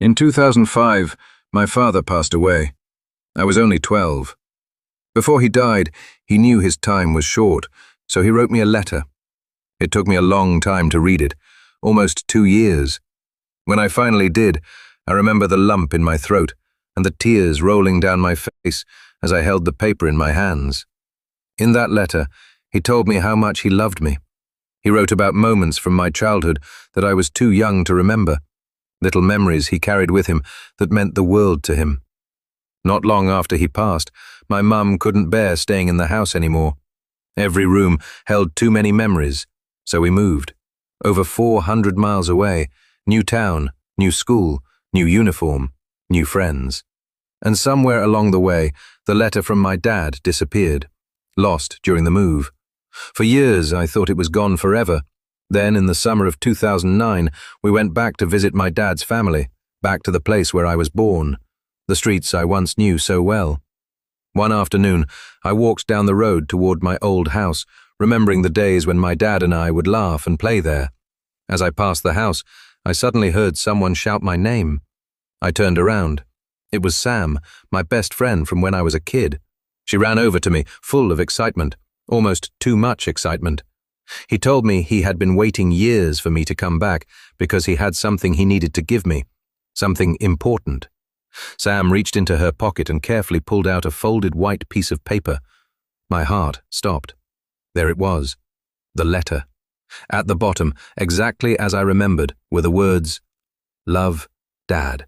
In 2005, my father passed away. I was only 12. Before he died, he knew his time was short, so he wrote me a letter. It took me a long time to read it, almost 2 years. When I finally did, I remember the lump in my throat and the tears rolling down my face as I held the paper in my hands. In that letter, he told me how much he loved me. He wrote about moments from my childhood that I was too young to remember, little memories he carried with him that meant the world to him. Not long after he passed, my mum couldn't bear staying in the house anymore. Every room held too many memories, so we moved. Over 400 miles away, new town, new school, new uniform, new friends. And somewhere along the way, the letter from my dad disappeared, lost during the move. For years, I thought it was gone forever. Then, in the summer of 2009, we went back to visit my dad's family, back to the place where I was born, the streets I once knew so well. One afternoon, I walked down the road toward my old house, remembering the days when my dad and I would laugh and play there. As I passed the house, I suddenly heard someone shout my name. I turned around. It was Sam, my best friend from when I was a kid. She ran over to me, full of excitement, almost too much excitement. He told me he had been waiting years for me to come back because he had something he needed to give me, something important. Sam reached into her pocket and carefully pulled out a folded white piece of paper. My heart stopped. There it was, the letter. At the bottom, exactly as I remembered, were the words, "Love, Dad."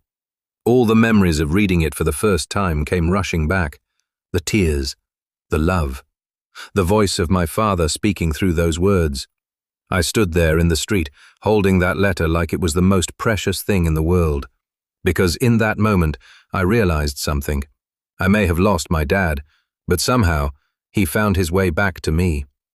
All the memories of reading it for the first time came rushing back. The tears, the love, the voice of my father speaking through those words. I stood there in the street, holding that letter like it was the most precious thing in the world. Because in that moment, I realized something. I may have lost my dad, but somehow, he found his way back to me.